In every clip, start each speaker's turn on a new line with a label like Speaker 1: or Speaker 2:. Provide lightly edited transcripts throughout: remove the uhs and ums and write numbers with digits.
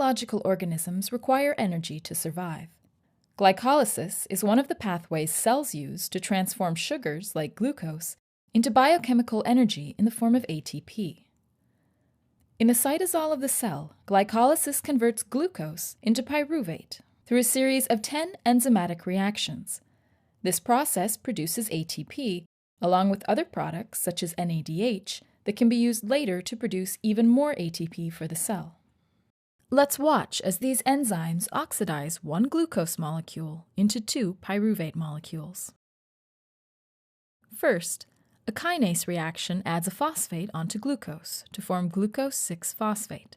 Speaker 1: biological organisms require energy to survive. Glycolysis is one of the pathways cells use to transform sugars, like glucose, into biochemical energy in the form of ATP. In the cytosol of the cell, glycolysis converts glucose into pyruvate through a series of 10 enzymatic reactions. This process produces ATP, along with other products such as NADH, that can be used later to produce even more ATP for the cell. Let's watch as these enzymes oxidize one glucose molecule into two pyruvate molecules. First, a kinase reaction adds a phosphate onto glucose to form glucose-6-phosphate.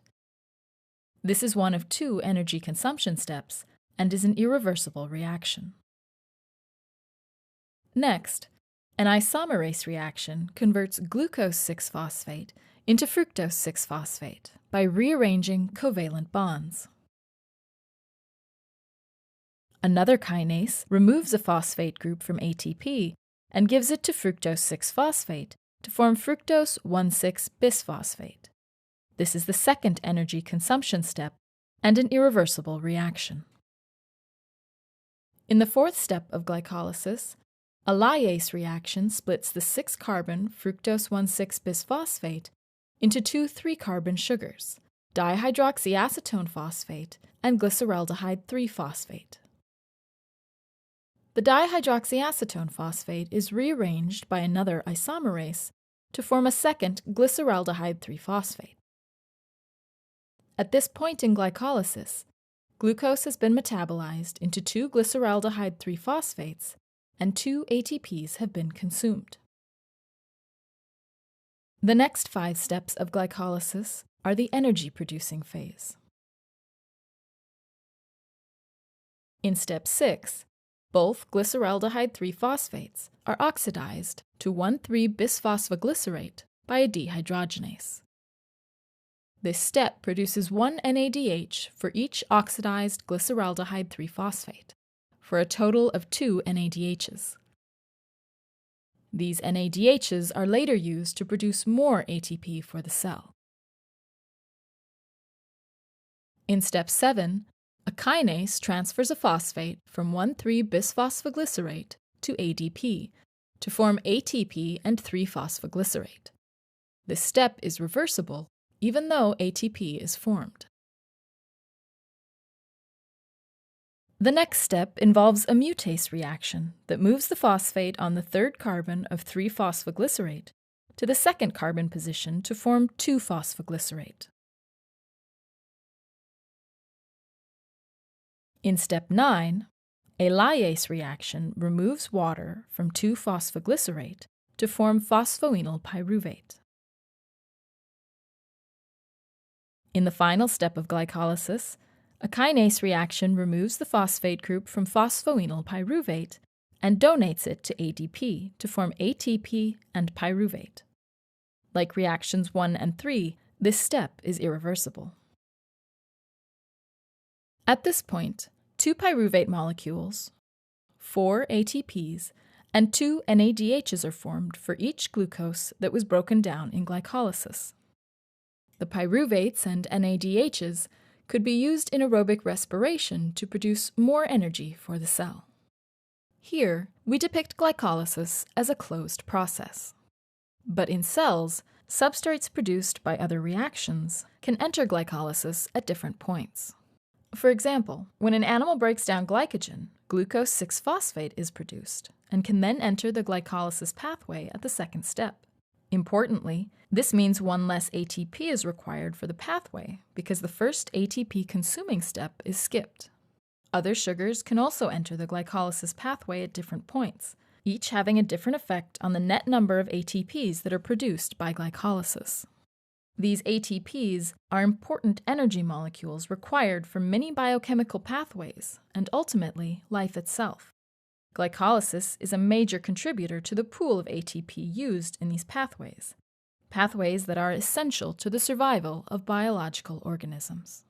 Speaker 1: This is one of two energy consumption steps and is an irreversible reaction. Next, an isomerase reaction converts glucose-6-phosphate into fructose-6-phosphate by rearranging covalent bonds. Another kinase removes a phosphate group from ATP and gives it to fructose-6-phosphate to form fructose-1,6-bisphosphate. This is the second energy consumption step and an irreversible reaction. In the fourth step of glycolysis, a lyase reaction splits the 6-carbon fructose-1,6-bisphosphate into two 3-carbon sugars, dihydroxyacetone phosphate and glyceraldehyde 3-phosphate. The dihydroxyacetone phosphate is rearranged by another isomerase to form a second glyceraldehyde 3-phosphate. At this point in glycolysis, glucose has been metabolized into two glyceraldehyde 3-phosphates and two ATPs have been consumed. The next 5 steps of glycolysis are the energy-producing phase. In step 6, both glyceraldehyde 3-phosphates are oxidized to 1,3-bisphosphoglycerate by a dehydrogenase. This step produces one NADH for each oxidized glyceraldehyde 3-phosphate, for a total of 2 NADHs. These NADHs are later used to produce more ATP for the cell. In step 7, a kinase transfers a phosphate from 1,3-bisphosphoglycerate to ADP to form ATP and 3-phosphoglycerate. This step is reversible even though ATP is formed. The next step involves a mutase reaction that moves the phosphate on the 3rd carbon of 3-phosphoglycerate to the 2nd carbon position to form 2-phosphoglycerate. In step 9, a lyase reaction removes water from 2-phosphoglycerate to form phosphoenol pyruvate. In the final step of glycolysis, a kinase reaction removes the phosphate group from phosphoenol pyruvate and donates it to ADP to form ATP and pyruvate. Like reactions 1 and 3, this step is irreversible. At this point, 2 pyruvate molecules, 4 ATPs, and 2 NADHs are formed for each glucose that was broken down in glycolysis. The pyruvates and NADHs could be used in aerobic respiration to produce more energy for the cell. Here, we depict glycolysis as a closed process. But in cells, substrates produced by other reactions can enter glycolysis at different points. For example, when an animal breaks down glycogen, glucose-6-phosphate is produced and can then enter the glycolysis pathway at the 2nd step. Importantly, this means one less ATP is required for the pathway because the first ATP-consuming step is skipped. Other sugars can also enter the glycolysis pathway at different points, each having a different effect on the net number of ATPs that are produced by glycolysis. These ATPs are important energy molecules required for many biochemical pathways and ultimately life itself. Glycolysis is a major contributor to the pool of ATP used in these pathways that are essential to the survival of biological organisms.